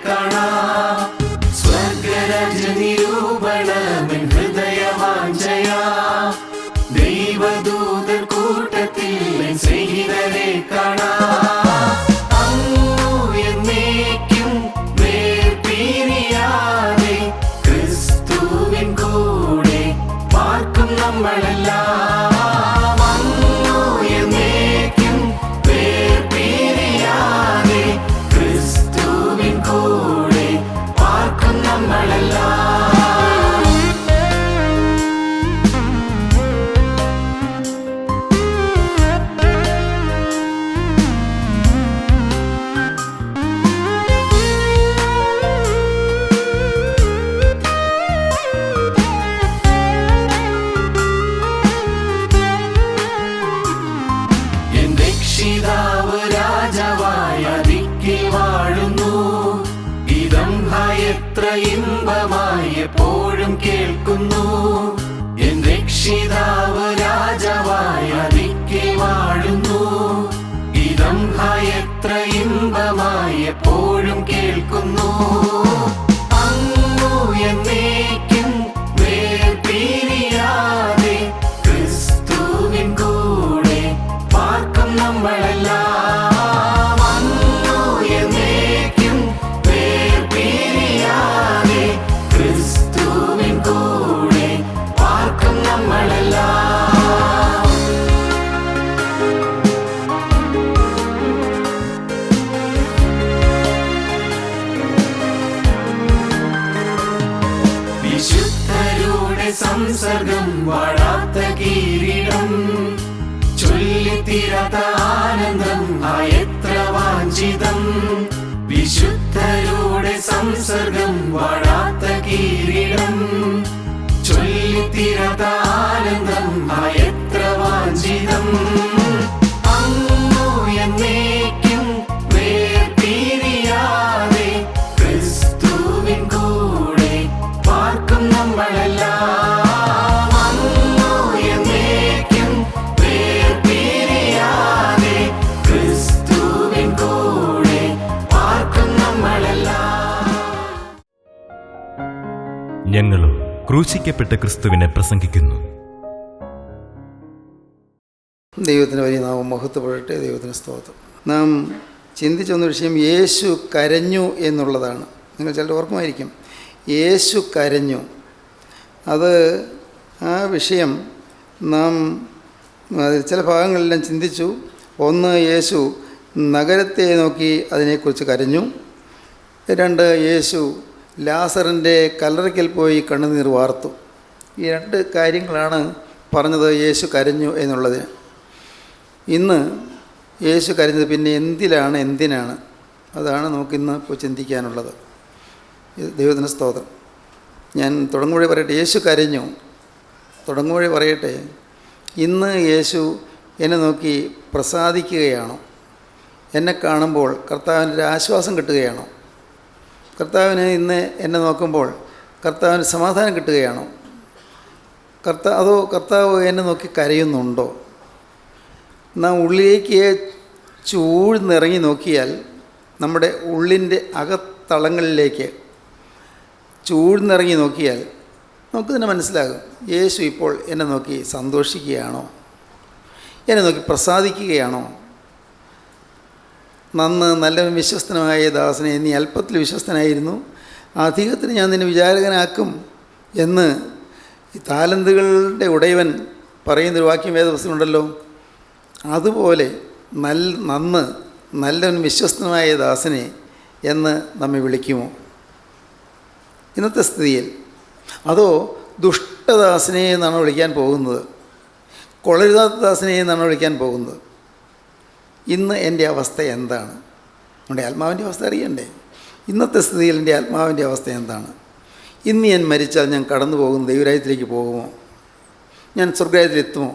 കാണാം. സ്വർഗരാജ്യ നിരൂപണമെൻ ഹൃദയവാഞ്ഛയാ. ദൈവദൂതർ കൂട്ടത്തിൽ എൻ സ്നേഹിതരെ കാണാം. അങ്ങു എന്നേക്കും വേർപിരിയാതെ ക്രിസ്തുവിൻ കൂടെ പാർക്കും നമ്മളെല്ലാം. എത്ര ഇമ്പമായി എപ്പോഴും കേൾക്കുന്നു. എൻ രക്ഷിതാവ് രാജാവായ ദിക്കിൽ വാഴുന്നു. ഇതം എത്ര ഇമ്പമായി എപ്പോഴും കേൾക്കുന്നു. അങ്ങു എന്നേക്കും വേർപിരിയാതെ ക്രിസ്തുവിൻ കൂടെ പാർക്കും നമ്മളെല്ലാം. സംസർഗം വാഴാത്ത കിരീടം ചൊല്ലിത്തീരാത്ത ആനന്ദം എത്ര വാഞ്ചിതം. വിശുദ്ധരുടെ സംസർഗം വാഴാത്ത കിരീടം ചൊല്ലിത്തീരാത്ത ആനന്ദം എത്ര വാഞ്ചിതം. അങ്ങു എന്നേക്കും വേർപിരിയാതെ ക്രിസ്തുവിൻ കൂടെ പാർക്കും നമ്മളെല്ലാം. ഞങ്ങളും ക്രൂശിക്കപ്പെട്ട ക്രിസ്തുവിനെ പ്രസംഗിക്കുന്നു. ദൈവത്തിന് വലിയ നാമം മഹത്വപ്പെടട്ടെ. ദൈവത്തിന് സ്തോത്രം. നാം ചിന്തിച്ച ഒരു വിഷയം യേശു കരഞ്ഞു എന്നുള്ളതാണ്. നിങ്ങൾ ചിലർ ഓർക്കുമായിരിക്കും, യേശു കരഞ്ഞു. അത് ആ വിഷയം നാം ചില ഭാഗങ്ങളെല്ലാം ചിന്തിച്ചു. ഒന്ന്, യേശു നഗരത്തെ നോക്കി അതിനെക്കുറിച്ച് കരഞ്ഞു. രണ്ട്, യേശു ലാസറിൻ്റെ കല്ലറയ്ക്കൽ പോയി കണ്ണുനീർ വാർത്തു. ഈ രണ്ട് കാര്യങ്ങളാണ് പറഞ്ഞത് യേശു കരഞ്ഞു എന്നുള്ളതിന്. ഇന്ന് യേശു കരഞ്ഞത് പിന്നെ എന്തിനാണ് അതാണ് നമുക്കിന്ന് ഇപ്പോൾ ചിന്തിക്കാനുള്ളത്. ദൈവത്തിന് സ്തോത്രം. ഞാൻ തുടങ്ങുമ്പോഴേ പറയട്ടെ, യേശു കരഞ്ഞു. തുടങ്ങുമ്പോഴേ പറയട്ടെ, ഇന്ന് യേശു എന്നെ നോക്കി പ്രസാദിക്കുകയാണോ? എന്നെ കാണുമ്പോൾ കർത്താവിൻ്റെ ആശ്വാസം കിട്ടുകയാണോ? കർത്താവിന് ഇന്ന് എന്നെ നോക്കുമ്പോൾ കർത്താവിന് സമാധാനം കിട്ടുകയാണോ? അതോ കർത്താവ് എന്നെ നോക്കി കരയുന്നുണ്ടോ? നാം ഉള്ളിലേക്ക് ചൂഴ്ന്നിറങ്ങി നോക്കിയാൽ, നമ്മുടെ ഉള്ളിൻ്റെ അകത്തളങ്ങളിലേക്ക് ചൂഴ്ന്നിറങ്ങി നോക്കിയാൽ നമുക്ക് തന്നെ മനസ്സിലാകും, യേശു ഇപ്പോൾ എന്നെ നോക്കി സന്തോഷിക്കുകയാണോ? എന്നെ നോക്കി പ്രസാദിക്കുകയാണോ? നല്ലവൻ വിശ്വസ്തനായ ദാസനെ, നീ അല്പത്തിൽ വിശ്വസ്തനായിരുന്നു, അധികത്തിന് ഞാൻ നിന്നെ വിചാരകനാക്കും എന്ന് ഈ താലന്തുകളുടെ ഉടയവൻ പറയുന്നൊരു വാക്യം വേദപുസ്തകമുണ്ടല്ലോ. അതുപോലെ നല്ലവൻ വിശ്വസ്തനായ ദാസനെ എന്ന് നമ്മെ വിളിക്കുമോ ഇന്നത്തെ സ്ഥിതിയിൽ? അതോ ദുഷ്ടദാസനെ എന്നാണ് വിളിക്കാൻ പോകുന്നത്? കൊള്ളരുതാത്ത ദാസനെ എന്നാണ് വിളിക്കാൻ പോകുന്നത്? ഇന്ന് എൻ്റെ അവസ്ഥ എന്താണ്? നമ്മുടെ ആത്മാവിൻ്റെ അവസ്ഥ അറിയണ്ടേ? ഇന്നത്തെ സ്ഥിതിയിൽ എൻ്റെ ആത്മാവിൻ്റെ അവസ്ഥ എന്താണ്? ഇന്ന് ഞാൻ മരിച്ചാൽ ഞാൻ കടന്നു പോകുന്ന ദൈവരാജ്യത്തിലേക്ക് പോകുമോ? ഞാൻ സ്വർഗ്ഗരാജ്യത്തിലെത്തുമോ?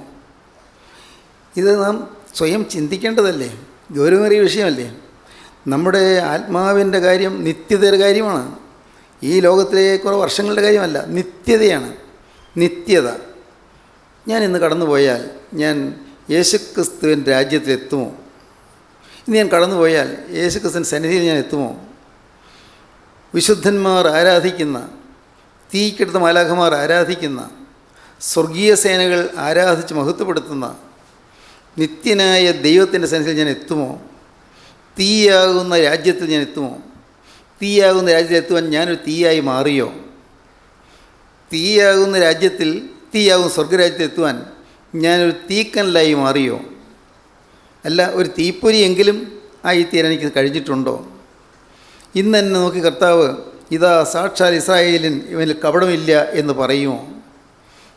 ഇത് നാം സ്വയം ചിന്തിക്കേണ്ടതല്ലേ? ഗൗരവമേറിയ വിഷയമല്ലേ? നമ്മുടെ ആത്മാവിൻ്റെ കാര്യം നിത്യതയുടെ കാര്യമാണ്. ഈ ലോകത്തിലെ കുറേ വർഷങ്ങളുടെ കാര്യമല്ല, നിത്യതയാണ്. നിത്യത. ഞാൻ ഇന്ന് കടന്നുപോയാൽ ഞാൻ യേശുക്രിസ്തുവിൻ്റെ രാജ്യത്തിലെത്തുമോ? ഇന്ന് ഞാൻ കടന്നുപോയാൽ യേശുക്രിസ്തുവിൻ്റെ സന്നിധിയിൽ ഞാൻ എത്തുമോ? വിശുദ്ധന്മാർ ആരാധിക്കുന്ന, തീക്കെടുത്ത മാലാഖമാർ ആരാധിക്കുന്ന, സ്വർഗീയ സേനകൾ ആരാധിച്ച് മഹത്വപ്പെടുത്തുന്ന നിത്യനായ ദൈവത്തിൻ്റെ സന്നിധിയിൽ ഞാൻ എത്തുമോ? തീയാകുന്ന രാജ്യത്തിൽ ഞാൻ എത്തുമോ? തീയാകുന്ന രാജ്യത്തിൽ എത്തുവാൻ ഞാനൊരു തീയായി മാറിയോ? തീയാകുന്ന രാജ്യത്തിൽ, തീയാകുന്ന സ്വർഗരാജ്യത്തിൽ എത്തുവാൻ ഞാനൊരു തീക്കനലായി മാറിയോ? അല്ല, ഒരു തീപ്പൊരിയെങ്കിലും ആയിത്തീരാൻ എനിക്ക് കഴിഞ്ഞിട്ടുണ്ടോ? ഇന്ന് എന്നെ നോക്കി കർത്താവ് ഇതാ സാക്ഷാൽ ഇസ്രായേലിൻ ഇവനിൽ കപടമില്ല എന്ന് പറയുമോ?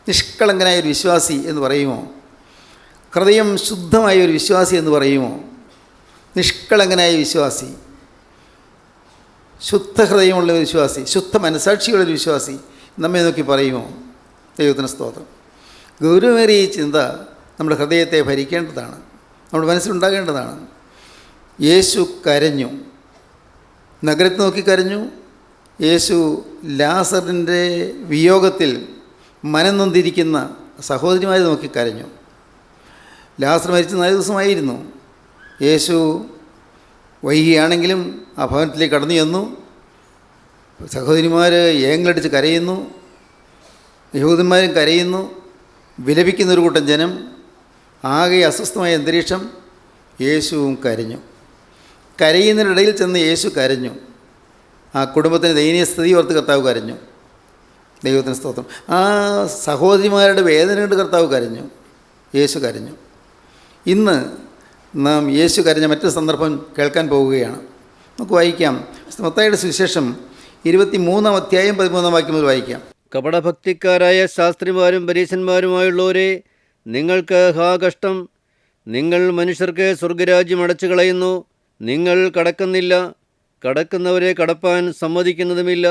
നിഷ്കളങ്കനായ ഒരു വിശ്വാസി എന്ന് പറയുമോ? ഹൃദയം ശുദ്ധമായ ഒരു വിശ്വാസി എന്ന് പറയുമോ? നിഷ്കളങ്കനായ വിശ്വാസി, ശുദ്ധ ഹൃദയമുള്ള ഒരു വിശ്വാസി, ശുദ്ധ മനസാക്ഷിയുള്ളൊരു വിശ്വാസി നമ്മെ നോക്കി പറയുമോ? ദൈവത്തിന് സ്തോത്രം. ഗൗരവമേറിയ ഈ ചിന്ത നമ്മുടെ ഹൃദയത്തെ ഭരിക്കേണ്ടതാണ്, നമ്മുടെ മനസ്സിലുണ്ടാകേണ്ടതാണ്. യേശു കരഞ്ഞു, നഗരത്തെ നോക്കി കരഞ്ഞു. യേശു ലാസറിൻ്റെ വിയോഗത്തിൽ മനംനൊന്തിരിക്കുന്ന സഹോദരിമാരെ നോക്കി കരഞ്ഞു. ലാസർ മരിച്ച് 4 ദിവസമായിരുന്നു. യേശു വൈകിയാണെങ്കിലും ആ ഭവനത്തിലേക്ക് കടന്നു ചെന്നു. സഹോദരിമാർ ഏങ്ങളടിച്ച് കരയുന്നു, യഹൂദന്മാരും കരയുന്നു, വിലപിക്കുന്നൊരു കൂട്ടം ജനം, ആകെ അസ്വസ്ഥമായ അന്തരീക്ഷം. യേശുവും കരഞ്ഞു. കരയുന്നതിനിടയിൽ ചെന്ന് യേശു കരഞ്ഞു. ആ കുടുംബത്തിൻ്റെ ദയനീയ സ്ഥിതി ഓർത്ത് കർത്താവ് കരഞ്ഞു. ദൈവത്തിന് സ്തോത്രം. ആ സഹോദരിമാരുടെ വേദന കൊണ്ട് കർത്താവ് കരഞ്ഞു, യേശു കരഞ്ഞു. ഇന്ന് നാം യേശു കരഞ്ഞ മറ്റൊരു സന്ദർഭം കേൾക്കാൻ പോവുകയാണ്. നമുക്ക് വായിക്കാം. മത്തായിയുടെ സുവിശേഷം 23-ാം അധ്യായം 13-ാം വാക്യം മുതൽ വായിക്കാം. കപടഭക്തിക്കാരായ ശാസ്ത്രിമാരും പരീശന്മാരുമായുള്ളവരെ, നിങ്ങൾക്ക് ഹാ കഷ്ടം! നിങ്ങൾ മനുഷ്യർക്ക് സ്വർഗരാജ്യം അടച്ചു കളയുന്നു. നിങ്ങൾ കടക്കുന്നില്ല, കടക്കുന്നവരെ കടപ്പാൻ സമ്മതിക്കുന്നതുമില്ല.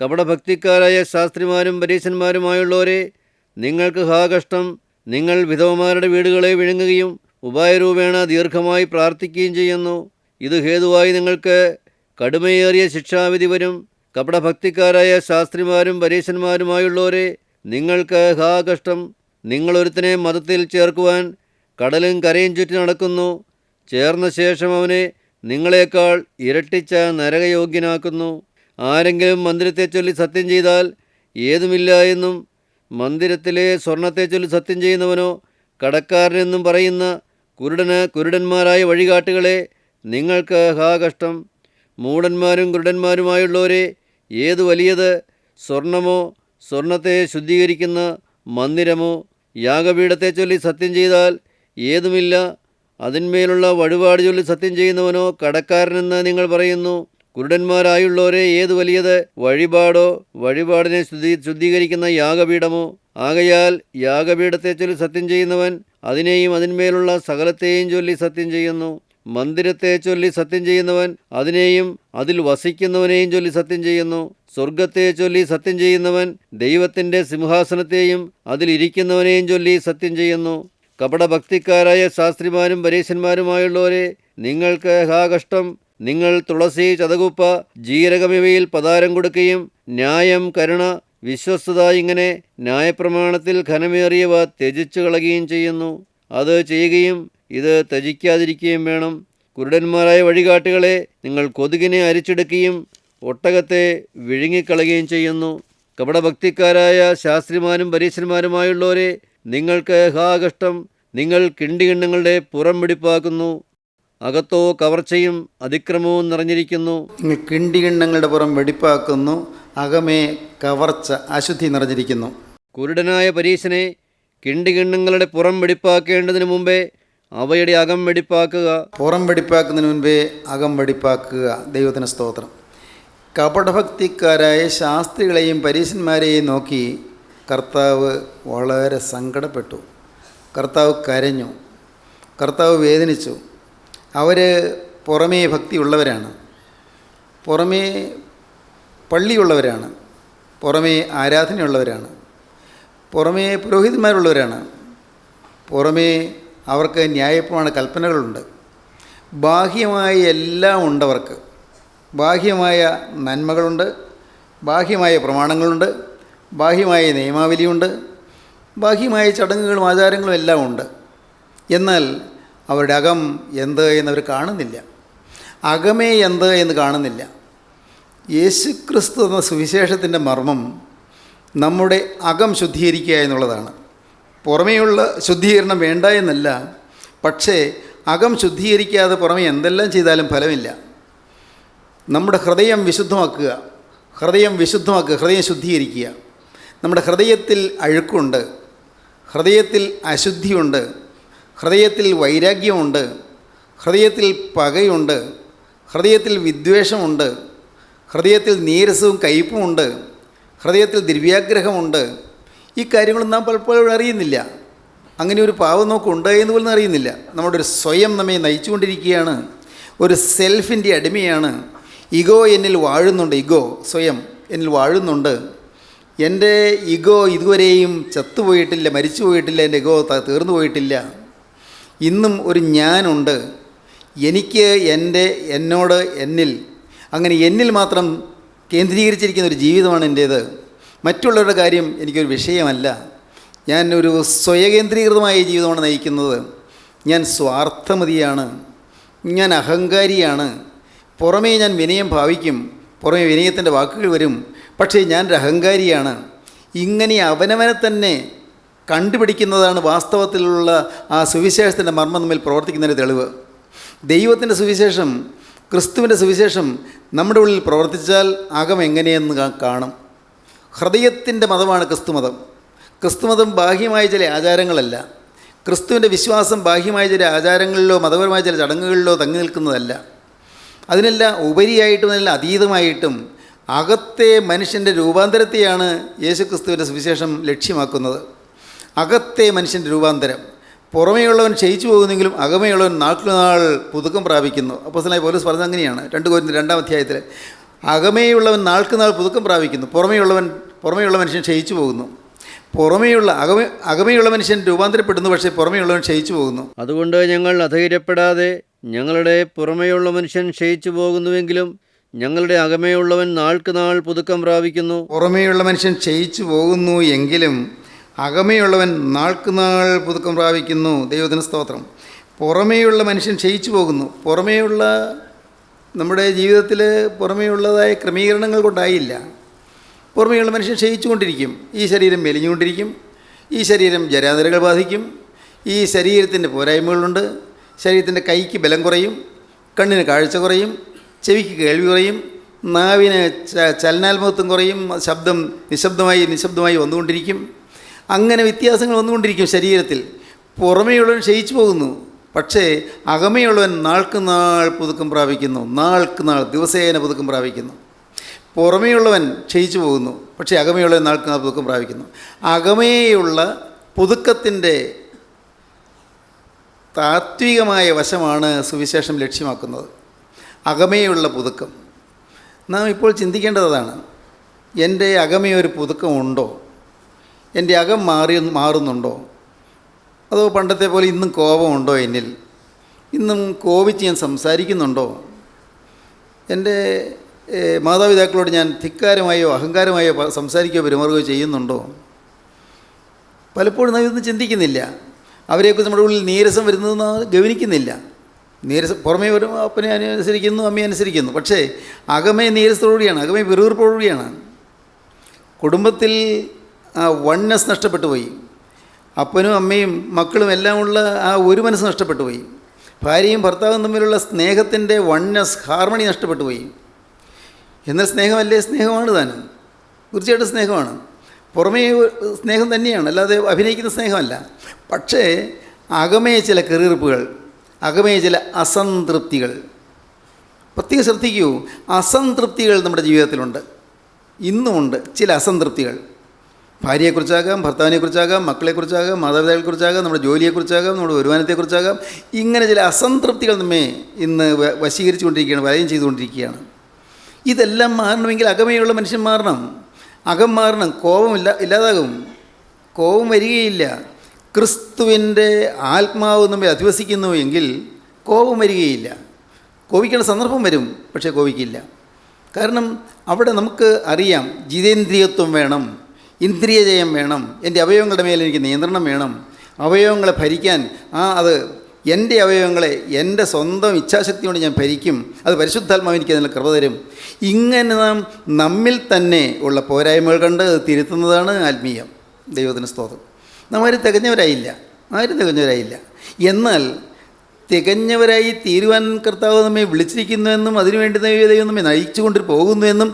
കപടഭക്തിക്കാരായ ശാസ്ത്രിമാരും പരീശന്മാരുമായുള്ളവരെ, നിങ്ങൾക്ക് ഹാ കഷ്ടം! നിങ്ങൾ വിധവമാരുടെ വീടുകളെ വിഴുങ്ങുകയും ഉപായരൂപേണ ദീർഘമായി പ്രാർത്ഥിക്കുകയും ചെയ്യുന്നു. ഇത് ഹേതുവായി നിങ്ങൾക്ക് കടുമയേറിയ ശിക്ഷാവിധി വരും. കപടഭക്തിക്കാരായ ശാസ്ത്രിമാരും പരീശന്മാരുമായുള്ളവരെ, നിങ്ങൾക്ക് ഹാ കഷ്ടം! നിങ്ങളൊരുത്തനെ മതത്തിൽ ചേർക്കുവാൻ കടലും കരയും ചുറ്റി നടക്കുന്നു. ചേർന്ന ശേഷം അവനെ നിങ്ങളെക്കാൾ ഇരട്ടിച്ച നരകയോഗ്യനാക്കുന്നു. ആരെങ്കിലും മന്ദിരത്തെ ചൊല്ലി സത്യം ചെയ്താൽ ഏതുമില്ല എന്നും, മന്ദിരത്തിലെ സ്വർണത്തെ ചൊല്ലി സത്യം ചെയ്യുന്നവനോ കടക്കാരനെന്നും പറയുന്ന കുരുടന്മാരായ വഴികാട്ടുകളെ, നിങ്ങൾക്ക് ഹാ കഷ്ടം! മൂഢന്മാരും കുരുടന്മാരുമായുള്ളവരെ, ഏതു വലിയത്, സ്വർണമോ, സ്വർണത്തെ ശുദ്ധീകരിക്കുന്ന മന്ദിരമോ? യാഗപീഠത്തെ ചൊല്ലി സത്യം ചെയ്താൽ ഏതുമില്ല, അതിന്മേലുള്ള വഴിപാട് ചൊല്ലി സത്യം ചെയ്യുന്നവനോ കടക്കാരനെന്ന് നിങ്ങൾ പറയുന്നു. കുരുടന്മാരായുള്ളവരെ, ഏതു വലിയത്, വഴിപാടോ, വഴിപാടിനെ ശുദ്ധീകരിക്കുന്ന യാഗപീഠമോ? ആകയാൽ യാഗപീഠത്തെ ചൊല്ലി സത്യം ചെയ്യുന്നവൻ അതിനെയും അതിന്മേലുള്ള സകലത്തെയും ചൊല്ലി സത്യം ചെയ്യുന്നു. മന്ദിരത്തെ ചൊല്ലി സത്യം ചെയ്യുന്നവൻ അതിനെയും അതിൽ വസിക്കുന്നവനെയും ചൊല്ലി സത്യം ചെയ്യുന്നു. സ്വർഗത്തെ ചൊല്ലി സത്യം ചെയ്യുന്നവൻ ദൈവത്തിൻ്റെ സിംഹാസനത്തെയും അതിലിരിക്കുന്നവനെയും ചൊല്ലി സത്യം ചെയ്യുന്നു. കപടഭക്തിക്കാരായ ശാസ്ത്രിമാരും പരീശന്മാരുമായുള്ളവരെ, നിങ്ങൾക്ക് ഹാ കഷ്ടം! നിങ്ങൾ തുളസി, ചതകുപ്പ, ജീരകം ഇവയിൽ പതാരം കൊടുക്കുകയും ന്യായം, കരുണ, വിശ്വസ്തത ഇങ്ങനെ ന്യായപ്രമാണത്തിൽ ഘനമേറിയവ ത്യജിച്ചു കളയുകയും ചെയ്യുന്നു. അത് ചെയ്യുകയും ഇത് ത്യജിക്കാതിരിക്കുകയും വേണം. കുരുടന്മാരായ വഴികാട്ടുകളെ, നിങ്ങൾ കൊതുകിനെ അരിച്ചെടുക്കുകയും ഒട്ടകത്തെ വിഴുങ്ങിക്കളയുകയും ചെയ്യുന്നു. കപടഭക്തിക്കാരായ ശാസ്ത്രിമാരും പരീശന്മാരുമായുള്ളവരെ, നിങ്ങൾക്ക് ഹാ കഷ്ടം! നിങ്ങൾ കിണ്ടികിണ്ണങ്ങളുടെ പുറം വെടിപ്പാക്കുന്നു, അകത്തോ കവർച്ചയും അതിക്രമവും നിറഞ്ഞിരിക്കുന്നു. നിങ്ങൾ കിണ്ടികിണ്ണങ്ങളുടെ പുറം വെടിപ്പാക്കുന്നു, അകമേ കവർച്ച, അശുദ്ധി നിറഞ്ഞിരിക്കുന്നു. കുരുടനായ പരീശനെ, കിണ്ടികിണ്ണങ്ങളുടെ പുറം വെടിപ്പാക്കേണ്ടതിന് മുമ്പേ അവയുടെ അകം വെടിപ്പാക്കുക. പുറം വെടിപ്പാക്കുന്നതിന് മുൻപേ അകം വെടിപ്പാക്കുക. ദൈവത്തിന് സ്തോത്രം. കപടഭക്തിക്കാരായ ശാസ്ത്രികളെയും പരീശന്മാരെയും നോക്കി കർത്താവ് വളരെ സങ്കടപ്പെട്ടു. കർത്താവ് കരഞ്ഞു, കർത്താവ് വേദനിച്ചു. അവർ പുറമേ ഭക്തിയുള്ളവരാണ്, പുറമേ പള്ളിയുള്ളവരാണ്, പുറമേ ആരാധനയുള്ളവരാണ്, പുറമേ പുരോഹിതന്മാരുള്ളവരാണ്, പുറമേ അവർക്ക് ന്യായപ്രമാണ കൽപ്പനകളുണ്ട്. ബാഹ്യമായ എല്ലാം ഉണ്ടവർക്ക്. ബാഹ്യമായ നന്മകളുണ്ട്, ബാഹ്യമായ പ്രമാണങ്ങളുണ്ട്, ബാഹ്യമായ നിയമാവലിയുണ്ട്, ബാഹ്യമായ ചടങ്ങുകളും ആചാരങ്ങളും എല്ലാം ഉണ്ട്. എന്നാൽ അവരുടെ അകം എന്ത് എന്നവർ കാണുന്നില്ല. അകമേ എന്ത് എന്ന് കാണുന്നില്ല. യേശുക്രിസ്തു എന്ന സുവിശേഷത്തിൻ്റെ മർമ്മം നമ്മുടെ അകം ശുദ്ധീകരിക്കുക എന്നുള്ളതാണ്. പുറമേയുള്ള ശുദ്ധീകരണം വേണ്ട എന്നല്ല, പക്ഷേ അകം ശുദ്ധീകരിക്കാതെ പുറമേ എന്തെല്ലാം ചെയ്താലും ഫലമില്ല. നമ്മുടെ ഹൃദയം വിശുദ്ധമാക്കുക, ഹൃദയം ശുദ്ധീകരിക്കുക. നമ്മുടെ ഹൃദയത്തിൽ അഴുക്കുണ്ട്, ഹൃദയത്തിൽ അശുദ്ധിയുണ്ട്, ഹൃദയത്തിൽ വൈരാഗ്യമുണ്ട്, ഹൃദയത്തിൽ പകയുണ്ട്, ഹൃദയത്തിൽ വിദ്വേഷമുണ്ട്, ഹൃദയത്തിൽ നീരസവും കയ്പുമുണ്ട്, ഹൃദയത്തിൽ ദിവ്യാഗ്രഹമുണ്ട്. ഈ കാര്യങ്ങളൊന്നും നാം പലപ്പോഴും അറിയുന്നില്ല. അങ്ങനെ ഒരു പാവം നമുക്കുണ്ട് എന്ന് പോലും അറിയുന്നില്ല. നമ്മുടെ ഒരു സ്വയം നമ്മെ നയിച്ചുകൊണ്ടിരിക്കുകയാണ്. ഒരു സെൽഫിൻ്റെ അടിമയാണ്. ഇഗോ എന്നിൽ വാഴുന്നുണ്ട്. ഇഗോ സ്വയം എന്നിൽ വാഴുന്നുണ്ട്. എൻ്റെ ഇഗോ ഇതുവരെയും ചത്തുപോയിട്ടില്ല, മരിച്ചു പോയിട്ടില്ല. എൻ്റെ ഇഗോ തീർന്നു പോയിട്ടില്ല. ഇന്നും ഒരു ഞാനുണ്ട്. എനിക്ക് എന്നോട് എന്നിൽ, അങ്ങനെ എന്നിൽ മാത്രം കേന്ദ്രീകരിച്ചിരിക്കുന്ന ഒരു ജീവിതമാണ് എൻ്റേത്. മറ്റുള്ളവരുടെ കാര്യം എനിക്കൊരു വിഷയമല്ല. ഞാൻ ഒരു സ്വയകേന്ദ്രീകൃതമായ ജീവിതമാണ് നയിക്കുന്നത്. ഞാൻ സ്വാർത്ഥമതിയാണ്, ഞാൻ അഹങ്കാരിയാണ്. പുറമേ ഞാൻ വിനയം ഭാവിക്കും, പുറമേ വിനയത്തിൻ്റെ വാക്കുകൾ വരും, പക്ഷേ ഞാനൊരു അഹങ്കാരിയാണ്. ഇങ്ങനെ അവനവനെ തന്നെ കണ്ടുപിടിക്കുന്നതാണ് വാസ്തവത്തിലുള്ള ആ സുവിശേഷത്തിൻ്റെ മർമ്മം തമ്മിൽ പ്രവർത്തിക്കുന്നതിൻ്റെ തെളിവ്. ദൈവത്തിൻ്റെ സുവിശേഷം, ക്രിസ്തുവിൻ്റെ സുവിശേഷം നമ്മുടെ ഉള്ളിൽ പ്രവർത്തിച്ചാൽ അകം എങ്ങനെയെന്ന് കാണും. ഹൃദയത്തിൻ്റെ മതമാണ് ക്രിസ്തുമതം. ക്രിസ്തുമതം ബാഹ്യമായ ചില ആചാരങ്ങളല്ല. ക്രിസ്തുവിൻ്റെ വിശ്വാസം ബാഹ്യമായ ചില ആചാരങ്ങളിലോ മതപരമായ ചില ചടങ്ങുകളിലോ തങ്ങി നിൽക്കുന്നതല്ല. അതിനെല്ലാം ഉപരിയായിട്ടും അതിനെല്ലാം അതീതമായിട്ടും അകത്തെ മനുഷ്യൻ്റെ രൂപാന്തരത്തെയാണ് യേശുക്രിസ്തുവിൻ്റെ സുവിശേഷം ലക്ഷ്യമാക്കുന്നത്. അകത്തെ മനുഷ്യൻ്റെ രൂപാന്തരം. പുറമേയുള്ളവൻ ക്ഷയിച്ചു പോകുന്നെങ്കിലും അകമേയുള്ളവൻ നാൾക്കുനാൾ പുതുക്കം പ്രാപിക്കുന്നു. അപ്പോസ്തലനായ പൗലോസ് പറഞ്ഞത് അങ്ങനെയാണ്. 2 കൊരിന്ത്യർ 2-ാം അധ്യായത്തിൽ അകമേയുള്ളവൻ നാൾക്കുനാൾ പുതുക്കം പ്രാപിക്കുന്നു, പുറമേയുള്ള മനുഷ്യൻ ക്ഷയിച്ചു പോകുന്നു. അകമേയുള്ള മനുഷ്യൻ രൂപാന്തരപ്പെടുന്നു, പക്ഷേ പുറമേയുള്ളവൻ ക്ഷയിച്ചു പോകുന്നു. അതുകൊണ്ട് ഞങ്ങൾ അധൈര്യപ്പെടാതെ ഞങ്ങളുടെ പുറമേയുള്ള മനുഷ്യൻ ക്ഷയിച്ചു പോകുന്നുവെങ്കിലും ഞങ്ങളുടെ അകമേയുള്ളവൻ നാൾക്ക് നാൾ പുതുക്കം പ്രാപിക്കുന്നു. പുറമേയുള്ള മനുഷ്യൻ ക്ഷയിച്ചു പോകുന്നു എങ്കിലും അകമേയുള്ളവൻ നാൾക്കുനാൾ പുതുക്കം പ്രാപിക്കുന്നു. ദൈവത്തിന് സ്തോത്രം. പുറമേയുള്ള മനുഷ്യൻ ക്ഷയിച്ചു പോകുന്നു. പുറമേയുള്ള നമ്മുടെ ജീവിതത്തിൽ പുറമേയുള്ളതായ ക്രമീകരണങ്ങൾ കൊണ്ടായില്ല. പുറമേയുള്ള മനുഷ്യൻ ക്ഷയിച്ചുകൊണ്ടിരിക്കും. ഈ ശരീരം മെലിഞ്ഞുകൊണ്ടിരിക്കും. ഈ ശരീരം ജരാതരകൾ ബാധിക്കും. ഈ ശരീരത്തിൻ്റെ പോരായ്മകളുണ്ട്. ശരീരത്തിൻ്റെ കൈക്ക് ബലം കുറയും, കണ്ണിന് കാഴ്ച കുറയും, ചെവിക്ക് കേൾവി കുറയും, നാവിന് ചലനാത്മകത്വം കുറയും, ശബ്ദം നിശബ്ദമായി വന്നുകൊണ്ടിരിക്കും. അങ്ങനെ വ്യത്യാസങ്ങൾ വന്നുകൊണ്ടിരിക്കും ശരീരത്തിൽ. പുറമേയുള്ളവൻ ക്ഷയിച്ചു പോകുന്നു, പക്ഷേ അകമേയുള്ളവൻ നാൾക്ക് നാൾ പുതുക്കം പ്രാപിക്കുന്നു. നാൾക്ക് നാൾ ദിവസേന പുതുക്കം പ്രാപിക്കുന്നു. പുറമേയുള്ളവൻ ക്ഷയിച്ചു പോകുന്നു, പക്ഷേ അകമേയുള്ളവൻ നാൾക്ക് നാൾ പുതുക്കം പ്രാപിക്കുന്നു. അകമേയുള്ള പുതുക്കത്തിൻ്റെ താത്വികമായ വശമാണ് സുവിശേഷം ലക്ഷ്യമാക്കുന്നത്. അകമേയുള്ള പുതുക്കം. നാം ഇപ്പോൾ ചിന്തിക്കേണ്ടതാണ്, എൻ്റെ അകമേ ഒരു പുതുക്കമുണ്ടോ? എൻ്റെ അകം മാറുന്നുണ്ടോ? അതോ പണ്ടത്തെ പോലെ ഇന്നും കോപമുണ്ടോ എന്നിൽ? ഇന്നും കോപിച്ച് ഞാൻ സംസാരിക്കുന്നുണ്ടോ? എൻ്റെ മാതാപിതാക്കളോട് ഞാൻ ധിക്കാരമായോ അഹങ്കാരമായോ സംസാരിക്കുകയോ പെരുമാറുകയോ ചെയ്യുന്നുണ്ടോ? പലപ്പോഴും നാം ഇതൊന്നും ചിന്തിക്കുന്നില്ല. അവരെക്കുറിച്ച് നമ്മുടെ ഉള്ളിൽ നീരസം വരുന്നതെന്ന് ഗവനിക്കുന്നില്ല. നീരസം പുറമേ വരും, അപ്പനെ അനുസരിക്കുന്നു, അമ്മയെ അനുസരിക്കുന്നു, പക്ഷേ അകമേ നീരസത്തോടുകൂടിയാണ്, അകമേ വെറുവെറുപ്പോടുകൂടിയാണ്. കുടുംബത്തിൽ ആ വൺനെസ് നഷ്ടപ്പെട്ടു പോയി. അപ്പനും അമ്മയും മക്കളും എല്ലാം ഉള്ള ആ ഒരു മനസ്സ് നഷ്ടപ്പെട്ടു പോയി. ഭാര്യയും ഭർത്താവും തമ്മിലുള്ള സ്നേഹത്തിൻ്റെ വൺനെസ്, ഹാർമണി നഷ്ടപ്പെട്ടു പോയി. എന്നാൽ സ്നേഹമല്ലേ? സ്നേഹമാണ് താനും, തീർച്ചയായിട്ടും സ്നേഹമാണ്. പുറമേ സ്നേഹം തന്നെയാണ്, അല്ലാതെ അഭിനയിക്കുന്ന സ്നേഹമല്ല. പക്ഷേ അകമേ ചില കെറിയിറുപ്പുകൾ, അകമേ ചില അസംതൃപ്തികൾ. പ്രത്യേകം ശ്രദ്ധിക്കൂ, അസംതൃപ്തികൾ നമ്മുടെ ജീവിതത്തിലുണ്ട്, ഇന്നുമുണ്ട് ചില അസംതൃപ്തികൾ. ഭാര്യയെക്കുറിച്ചാകാം, ഭർത്താവിനെക്കുറിച്ചാകാം, മക്കളെക്കുറിച്ചാകാം, മാതാപിതാക്കളെക്കുറിച്ചാകാം, നമ്മുടെ ജോലിയെക്കുറിച്ചാകാം, നമ്മുടെ വരുമാനത്തെക്കുറിച്ചാകാം. ഇങ്ങനെ ചില അസംതൃപ്തികൾ നമ്മെ ഇന്ന് വശീകരിച്ചു കൊണ്ടിരിക്കുകയാണ്, വലയം ചെയ്തുകൊണ്ടിരിക്കുകയാണ്. ഇതെല്ലാം മാറണമെങ്കിൽ അകമേയുള്ള മനുഷ്യൻ മാറണം, അകം മാറണം. കോപം ഇല്ലാതാകും, കോപം വരികയില്ല. ക്രിസ്തുവിൻ്റെ ആത്മാവ് നമ്മെ അധിവസിക്കുന്നു എങ്കിൽ കോപം വരികയില്ല. കോപിക്കേണ്ട സന്ദർഭം വരും, പക്ഷേ കോപിക്കില്ല. കാരണം അവിടെ നമുക്ക് അറിയാം, ജിതേന്ദ്രിയത്വം വേണം, ഇന്ദ്രിയജയം വേണം, എൻ്റെ അവയവങ്ങളുടെ മേലെ എനിക്ക് നിയന്ത്രണം വേണം, അവയവങ്ങളെ ഭരിക്കാൻ അത് എൻ്റെ അവയവങ്ങളെ എൻ്റെ സ്വന്തം ഇച്ഛാശക്തി കൊണ്ട് ഞാൻ ഭരിക്കും, അത് പരിശുദ്ധാത്മാവ് എനിക്ക് അതിനുള്ള കൃപ തരും. ഇങ്ങനെ നാം നമ്മിൽ തന്നെ ഉള്ള പോരായ്മകൾ കണ്ട് അത് തിരുത്തുന്നതാണ് ആത്മീയം. ദൈവത്തിന് സ്തോത്രം. നാം ആരും തികഞ്ഞവരായില്ല, എന്നാൽ തികഞ്ഞവരായി തീരുവാൻ കർത്താവ് നമ്മെ വിളിച്ചിരിക്കുന്നുവെന്നും അതിനുവേണ്ടി ദൈവം നമ്മെ നയിച്ചുകൊണ്ട് പോകുന്നുവെന്നും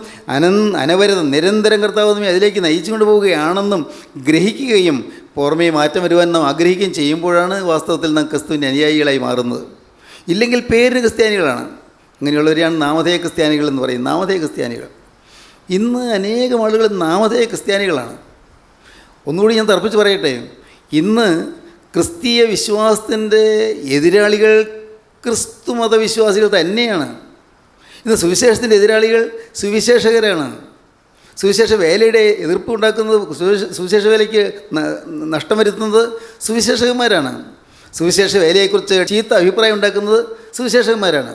അനവരതം നിരന്തരം കർത്താവ് നമ്മെ അതിലേക്ക് നയിച്ചുകൊണ്ട് പോവുകയാണെന്നും ഗ്രഹിക്കുകയും പുറമേ മാറ്റം വരുവാൻ നാം ആഗ്രഹിക്കുകയും ചെയ്യുമ്പോഴാണ് വാസ്തവത്തിൽ നാം ക്രിസ്തുവിൻ്റെ അനുയായികളായി മാറുന്നത്. ഇല്ലെങ്കിൽ പേരിന് ക്രിസ്ത്യാനികളാണ്. അങ്ങനെയുള്ളവരെയാണ് നാമധേയ ക്രിസ്ത്യാനികൾ എന്ന് പറയും. നാമധേയ ക്രിസ്ത്യാനികൾ ഇന്ന് അനേകം ആളുകൾ നാമധേയ ക്രിസ്ത്യാനികളാണ്. ഒന്നുകൂടി ഞാൻ തർപ്പിച്ച് പറയട്ടെ, ഇന്ന് ക്രിസ്തീയ വിശ്വാസത്തിൻ്റെ എതിരാളികൾ ക്രിസ്തു മതവിശ്വാസികൾ തന്നെയാണ്. ഇന്ന് സുവിശേഷത്തിൻ്റെ എതിരാളികൾ സുവിശേഷകരാണ്. സുവിശേഷ വേലയുടെ എതിർപ്പ് ഉണ്ടാക്കുന്നത്, സുവിശേഷ വേലയ്ക്ക് നഷ്ടം വരുത്തുന്നത് സുവിശേഷകന്മാരാണ്. സുവിശേഷ വേലയെക്കുറിച്ച് ചീത്ത അഭിപ്രായം ഉണ്ടാക്കുന്നത് സുവിശേഷകന്മാരാണ്.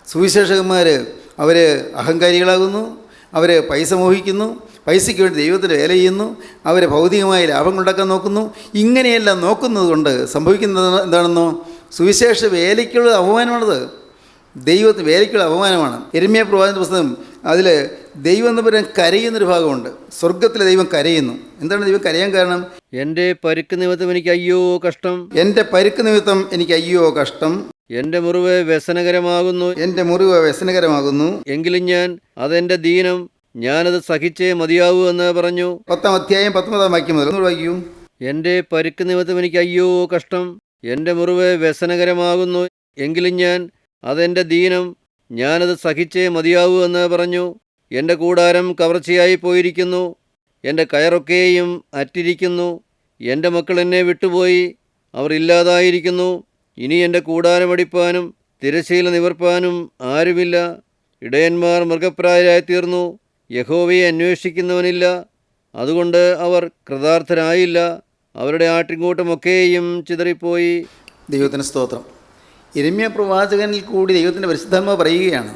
സുവിശേഷകന്മാർ അവർ അഹങ്കാരികളാകുന്നു, അവർ പൈസ മോഹിക്കുന്നു, പൈസയ്ക്ക് വേണ്ടി ദൈവത്തിന് വേല ചെയ്യുന്നു, അവർ ഭൗതികമായ ലാഭം ഉണ്ടാക്കാൻ നോക്കുന്നു. ഇങ്ങനെയെല്ലാം നോക്കുന്നത് കൊണ്ട് സംഭവിക്കുന്നത് എന്താണെന്നോ, സുവിശേഷ വേലയ്ക്കുള്ള അപമാനമാണത്. ദൈവത്തിന് വേലയ്ക്കുള്ള അപമാനമാണ്. യെരമ്യാ പ്രവാചകന്റെ പുസ്തകം, അതിൽ ദൈവം എന്ന് പറയാൻ കരയുന്നൊരു ഭാഗമുണ്ട്. സ്വർഗത്തിലെ ദൈവം കരയുന്നു. എന്താണ് ദൈവം കരയാൻ കാരണം? എൻ്റെ പരുക്ക് നിമിത്തം എനിക്ക് അയ്യോ കഷ്ടം, എൻ്റെ പരുക്ക് നിമിത്തം എനിക്ക് അയ്യോ കഷ്ടം, എൻ്റെ മുറിവ് വ്യസനകരമാകുന്നു, എൻ്റെ മുറിവ് വ്യസനകരമാകുന്നു. എങ്കിലും ഞാൻ അതെൻ്റെ ദീനം, ഞാനത് സഹിച്ചേ മതിയാവൂ എന്ന് പറഞ്ഞു. 10-ാം അധ്യായം 19-ാം വാക്യം മുതൽ ഒന്ന് വായിക്കൂ. എൻ്റെ പരുക്ക് നിമിത്തം എനിക്ക് അയ്യോ കഷ്ടം, എൻ്റെ മുറിവ് വ്യസനകരമാകുന്നു, എങ്കിലും ഞാൻ അതെൻ്റെ ദീനം, ഞാനത് സഹിച്ചേ മതിയാവൂ എന്ന് പറഞ്ഞു. എൻ്റെ കൂടാരം കവർച്ചയായി പോയിരിക്കുന്നു, എൻ്റെ കയറൊക്കെയും അറ്റിരിക്കുന്നു. എൻ്റെ മക്കൾ എന്നെ വിട്ടുപോയി, അവർ ഇല്ലാതായിരിക്കുന്നു. ഇനി എൻ്റെ കൂടാരമടിപ്പാനും തിരശ്ശീല നിവർപ്പാനും ആരുമില്ല. ഇടയന്മാർ മൃഗപ്രായരായി തീർന്നു, യഹോവയെ അന്വേഷിക്കുന്നവനില്ല. അതുകൊണ്ട് അവർ കൃതാർത്ഥരായില്ല, അവരുടെ ആട്ടിൻകൂട്ടമൊക്കെയും ചിതറിപ്പോയി. ദൈവത്തിന് സ്തോത്രം. യെരമ്യാ പ്രവാചകനിൽ കൂടി ദൈവത്തിൻ്റെ പരിശുദ്ധാത്മാവ് പറയുകയാണ്,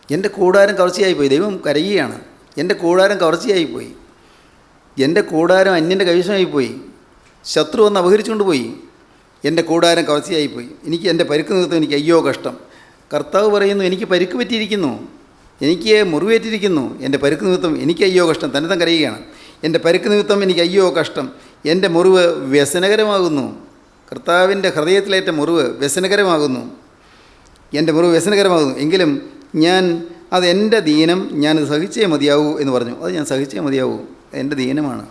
എൻ്റെ കൂടാരം കവർച്ചയായിപ്പോയി. ദൈവം കരയുകയാണ്, എൻ്റെ കൂടാരം കവർച്ചയായിപ്പോയി, എൻ്റെ കൂടാരം അന്യൻ്റെ കൈവശമായിപ്പോയി, ശത്രു വന്ന് അപഹരിച്ചുകൊണ്ട് പോയി, എൻ്റെ കൂടാരം കവർച്ചയായിപ്പോയി. എനിക്ക് എൻ്റെ പരുക്ക് നിമിത്തം എനിക്ക് അയ്യോ കഷ്ടം. കർത്താവ് പറയുന്നു, എനിക്ക് പരുക്ക് പറ്റിയിരിക്കുന്നു, എനിക്ക് മുറിവേറ്റിരിക്കുന്നു, എൻ്റെ പരുക്ക് നിമിത്തം എനിക്ക് അയ്യോ കഷ്ടം. തന്നെ കരയുകയാണ്, എൻ്റെ പരുക്ക് നിമിത്തം എനിക്ക് അയ്യോ കഷ്ടം, എൻ്റെ മുറിവ് വ്യസനകരമാകുന്നു. കർത്താവിൻ്റെ ഹൃദയത്തിലേറ്റ മുറിവ് വ്യസനകരമാകുന്നു, എൻ്റെ മുറിവ് വ്യസനകരമാകുന്നു. എങ്കിലും ഞാൻ അത് എൻ്റെ ദീനം, ഞാനത് സഹിച്ചേ മതിയാവൂ എന്ന് പറഞ്ഞു. അത് ഞാൻ സഹിച്ചേ മതിയാവൂ, എൻ്റെ ദീനമാണ്,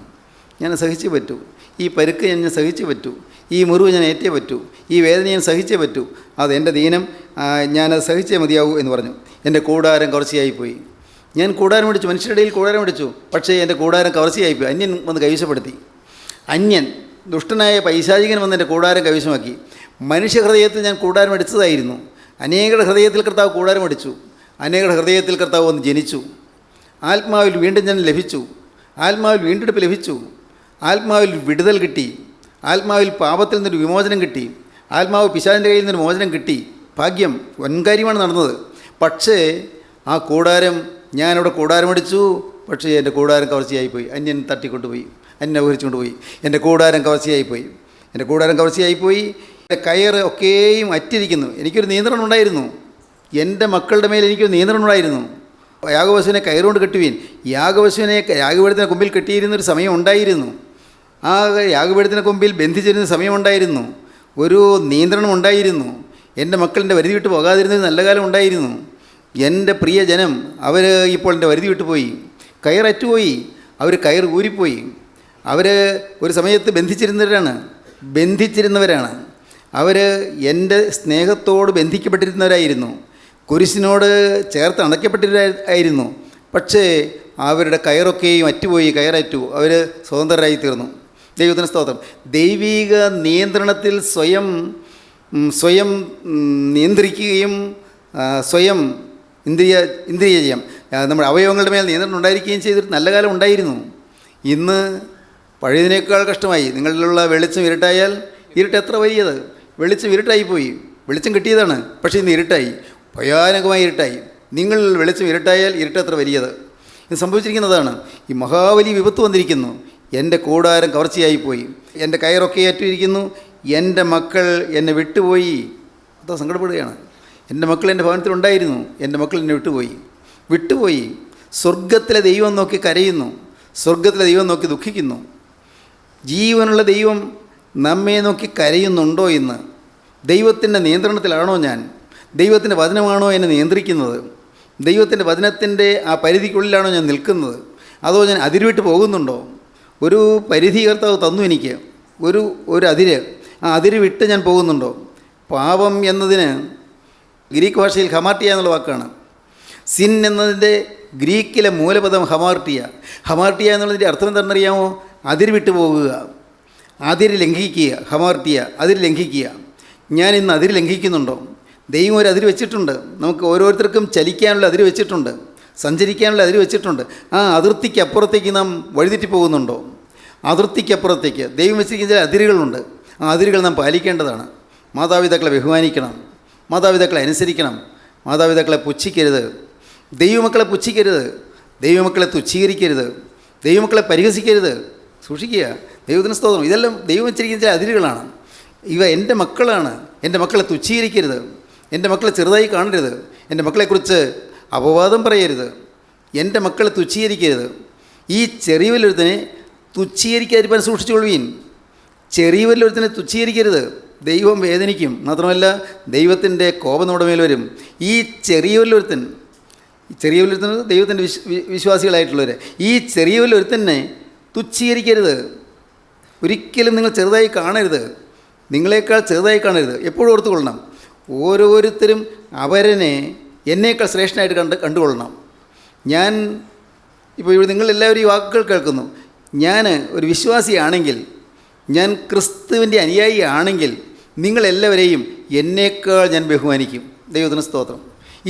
ഞാൻ സഹിച്ചേ പറ്റൂ. ഈ പരുക്ക് ഞാൻ സഹിച്ചേ പറ്റൂ, ഈ മുറിവ് ഞാൻ ഏറ്റേ പറ്റൂ, ഈ വേദന ഞാൻ സഹിച്ചേ പറ്റൂ. അത് എൻ്റെ ദീനം, ഞാനത് സഹിച്ചേ മതിയാവൂ എന്ന് പറഞ്ഞു. എൻ്റെ കൂടാരം കവർച്ചയായിപ്പോയി. ഞാൻ കൂടാരം പിടിച്ചു, മനുഷ്യരുടെ ഇടയിൽ കൂടാരം പിടിച്ചു, പക്ഷേ എൻ്റെ കൂടാരം കവർച്ചയായിപ്പോയി. അന്യൻ വന്ന് കൈവശപ്പെടുത്തി. അന്യൻ, ദുഷ്ടനായ പൈശാചികൻ വന്ന് എൻ്റെ കൂടാരം കൈവശമാക്കി. മനുഷ്യഹൃദയത്തിൽ ഞാൻ കൂടാരം അടിച്ചതായിരുന്നു. അനേകരുടെ ഹൃദയത്തിൽ കർത്താവ് കൂടാരം അടിച്ചു. അനേകരുടെ ഹൃദയത്തിൽ കർത്താവ് വന്ന് ജനിച്ചു. ആത്മാവിൽ വീണ്ടും ഞാൻ ലഭിച്ചു. ആത്മാവിൽ വീണ്ടെടുപ്പ് ലഭിച്ചു. ആത്മാവിൽ വിടുതൽ കിട്ടി. ആത്മാവിൽ പാപത്തിൽ നിന്നൊരു വിമോചനം കിട്ടി. ആത്മാവ് പിശാചിൻ്റെ കയ്യിൽ നിന്നൊരു മോചനം കിട്ടി. ഭാഗ്യം, വൻകാര്യമാണ് നടന്നത്. പക്ഷേ ആ കൂടാരം, ഞാനവിടെ കൂടാരമടിച്ചു, പക്ഷേ എൻ്റെ കൂടാരം കവർച്ചയായിപ്പോയി. അന്യൻ തട്ടിക്കൊണ്ടുപോയി, അന്യൻ അപഹരിച്ചുകൊണ്ടുപോയി. എൻ്റെ കൂടാരം കവർച്ചയായിപ്പോയി. എൻ്റെ കൂടാരം കവർച്ചയായിപ്പോയി. എൻ്റെ കയറ് ഒക്കെയും അറ്റിരിക്കുന്നു. എനിക്കൊരു നിയന്ത്രണം ഉണ്ടായിരുന്നു. എൻ്റെ മക്കളുടെ മേൽ എനിക്കൊരു നിയന്ത്രണം ഉണ്ടായിരുന്നു. യാഗപശുവിനെ കയറുകൊണ്ട് കെട്ടുവീൻ. യാഗപശുവിനെ യാഗപീഠത്തിന് കൊമ്പിൽ കെട്ടിയിരുന്നൊരു സമയം ഉണ്ടായിരുന്നു. ആ യാഗപീഠത്തിന് കൊമ്പിൽ ബന്ധിച്ചിരുന്ന സമയമുണ്ടായിരുന്നു. ഒരു നിയന്ത്രണം ഉണ്ടായിരുന്നു. എൻ്റെ മക്കളിൻ്റെ വരുതി വിട്ട് പോകാതിരുന്നത് നല്ല കാലം ഉണ്ടായിരുന്നു. എൻ്റെ പ്രിയ ജനം, അവർ ഇപ്പോൾ എൻ്റെ വരുതി വിട്ടുപോയി, കയററ്റുപോയി, അവർ കയർ ഊരിപ്പോയി. അവർ ഒരു സമയത്ത് ബന്ധിച്ചിരുന്നവരാണ്. അവർ എൻ്റെ സ്നേഹത്തോട് ബന്ധിക്കപ്പെട്ടിരുന്നവരായിരുന്നു. കുരിശിനോട് ചേർത്ത് അണയ്ക്കപ്പെട്ടിരുന്നു. പക്ഷേ അവരുടെ കയറൊക്കെയും അറ്റുപോയി, കയററ്റു, അവർ സ്വതന്ത്രരായി തീർന്നു. ദൈവത്തിന് സ്തോത്രം. ദൈവിക നിയന്ത്രണത്തിൽ സ്വയം നിയന്ത്രിക്കുകയും സ്വയം ഇന്ദ്രിയം നമ്മുടെ അവയവങ്ങളുടെ മേൽ നിയന്ത്രണം ഉണ്ടായിരിക്കുകയും ചെയ്തിട്ട് നല്ല കാലം ഉണ്ടായിരുന്നു. ഇന്ന് പഴയതിനേക്കാൾ കഷ്ടമായി. നിങ്ങളിലുള്ള വെളിച്ചം ഇരുട്ടായാൽ ഇരുട്ട് എത്ര വലിയത്. വെളിച്ചം ഇരുട്ടായിപ്പോയി. വെളിച്ചം കിട്ടിയതാണ്, പക്ഷേ ഇന്ന് ഇരുട്ടായി, ഭയാനകമായി ഇരുട്ടായി. നിങ്ങൾ വെളിച്ചം ഇരുട്ടായാൽ ഇരുട്ടെത്ര വലിയത്. ഇത് സംഭവിച്ചിരിക്കുന്നതാണ്. ഈ മഹാവലി വിപത്ത് വന്നിരിക്കുന്നു. എൻ്റെ കൂടാരം കവർച്ചയായിപ്പോയി. എൻ്റെ കയറൊക്കെ ഏറ്റിരിക്കുന്നു. എൻ്റെ മക്കൾ എന്നെ വിട്ടുപോയി. അതോ സങ്കടപ്പെടുകയാണ്. എൻ്റെ മക്കൾ എൻ്റെ ഭവനത്തിലുണ്ടായിരുന്നു, എൻ്റെ മക്കൾ എന്നെ വിട്ടുപോയി. സ്വർഗത്തിലെ ദൈവം നോക്കി കരയുന്നു, സ്വർഗത്തിലെ ദൈവം നോക്കി ദുഃഖിക്കുന്നു. ജീവനുള്ള ദൈവം നമ്മെ നോക്കി കരയുന്നുണ്ടോ ഇന്ന്? ദൈവത്തിൻ്റെ നിയന്ത്രണത്തിലാണോ ഞാൻ? ദൈവത്തിൻ്റെ വചനമാണോ എന്നെ നിയന്ത്രിക്കുന്നത്? ദൈവത്തിൻ്റെ വചനത്തിൻ്റെ ആ പരിധിക്കുള്ളിലാണോ ഞാൻ നിൽക്കുന്നത്? അതോ ഞാൻ അതിരുവിട്ട് പോകുന്നുണ്ടോ? ഒരു പരിധി കർത്താവ് തന്നു എനിക്ക്, ഒരു അതിര്. ആ അതിര് വിട്ട് ഞാൻ പോകുന്നുണ്ടോ? പാപം എന്നതിന് ഗ്രീക്ക് ഭാഷയിൽ ഹമാർട്ടിയ എന്നുള്ള വാക്കാണ്. സിൻ എന്നതിൻ്റെ ഗ്രീക്കിലെ മൂലപദം ഹമാർട്ടിയ. ഹമാർട്ടിയ എന്നുള്ളതിൻ്റെ അർത്ഥം എന്താണെന്നറിയാമോ? അതിര് വിട്ട് പോകുക, അതിര് ലംഘിക്കുക. ഹമാർട്ടിയ, അതിര് ലംഘിക്കുക. ഞാൻ ഇന്ന് അതിര് ലംഘിക്കുന്നുണ്ടോ? ദൈവം ഒരു അതിര് വെച്ചിട്ടുണ്ട്. നമുക്ക് ഓരോരുത്തർക്കും ചലിക്കാനുള്ള അതിര് വെച്ചിട്ടുണ്ട്, സഞ്ചരിക്കാനുള്ള അതിര് വെച്ചിട്ടുണ്ട്. ആ അതിർത്തിക്ക് അപ്പുറത്തേക്ക് നാം വഴിതെറ്റി പോകുന്നുണ്ടോ? അതിർത്തിക്കപ്പുറത്തേക്ക് ദൈവം വെച്ചിരിക്കുന്ന ചില അതിരുകളുണ്ട്. ആ അതിരുകൾ നാം പാലിക്കേണ്ടതാണ്. മാതാപിതാക്കളെ ബഹുമാനിക്കണം, മാതാപിതാക്കളെ അനുസരിക്കണം, മാതാപിതാക്കളെ പുച്ഛിക്കരുത്, ദൈവമക്കളെ പുച്ഛിക്കരുത്, ദൈവമക്കളെ തുച്ഛീകരിക്കരുത്, ദൈവമക്കളെ പരിഹസിക്കരുത്. സൂക്ഷിക്കുക. ദൈവത്തിന് സ്തോത്രം. ഇതെല്ലാം ദൈവം വെച്ചിരിക്കുന്ന ചില അതിരുകളാണ്. ഇവ എൻ്റെ മക്കളാണ്. എൻ്റെ മക്കളെ തുച്ഛീകരിക്കരുത്, എൻ്റെ മക്കളെ ചെറുതായി കാണരുത്, എൻ്റെ മക്കളെക്കുറിച്ച് അപവാദം പറയരുത്, എൻ്റെ മക്കളെ തുച്ഛീകരിക്കരുത്. ഈ ചെറിയവരൊരുത്തനെ തുച്ഛീകരിക്കാതിരിക്കാൻ സൂക്ഷിച്ചുകൊള്ളുവീൻ. ചെറിയവരിലൊരുത്തനെ തുച്ഛീകരിക്കരുത്, ദൈവം വേദനിക്കും. മാത്രമല്ല ദൈവത്തിൻ്റെ കോപം നമ്മുടെ മേൽ വരും. ഈ ചെറിയവരിലൊരുത്തൻ ദൈവത്തിൻ്റെ വിശ്വാസികളായിട്ടുള്ളവർ, ഈ ചെറിയവരിലൊരുത്തനെ തുച്ഛീകരിക്കരുത്. ഒരിക്കലും നിങ്ങൾ ചെറുതായി കാണരുത്, നിങ്ങളെക്കാൾ ചെറുതായി കാണരുത്. എപ്പോഴും ഓർത്തുകൊള്ളണം, ഓരോരുത്തരും അവരനെ എന്നേക്കാൾ ശ്രേഷ്ഠനായിട്ട് കണ്ടുകൊള്ളണം. ഞാൻ ഇപ്പോൾ ഇവിടെ നിങ്ങളെല്ലാവരും ഈ വാക്കുകൾ കേൾക്കുന്നു. ഞാൻ ഒരു വിശ്വാസിയാണെങ്കിൽ, ഞാൻ ക്രിസ്തുവിൻ്റെ അനുയായി ആണെങ്കിൽ, നിങ്ങളെല്ലാവരെയും എന്നേക്കാൾ ഞാൻ ബഹുമാനിക്കും. ദൈവത്തിന് സ്തോത്രം.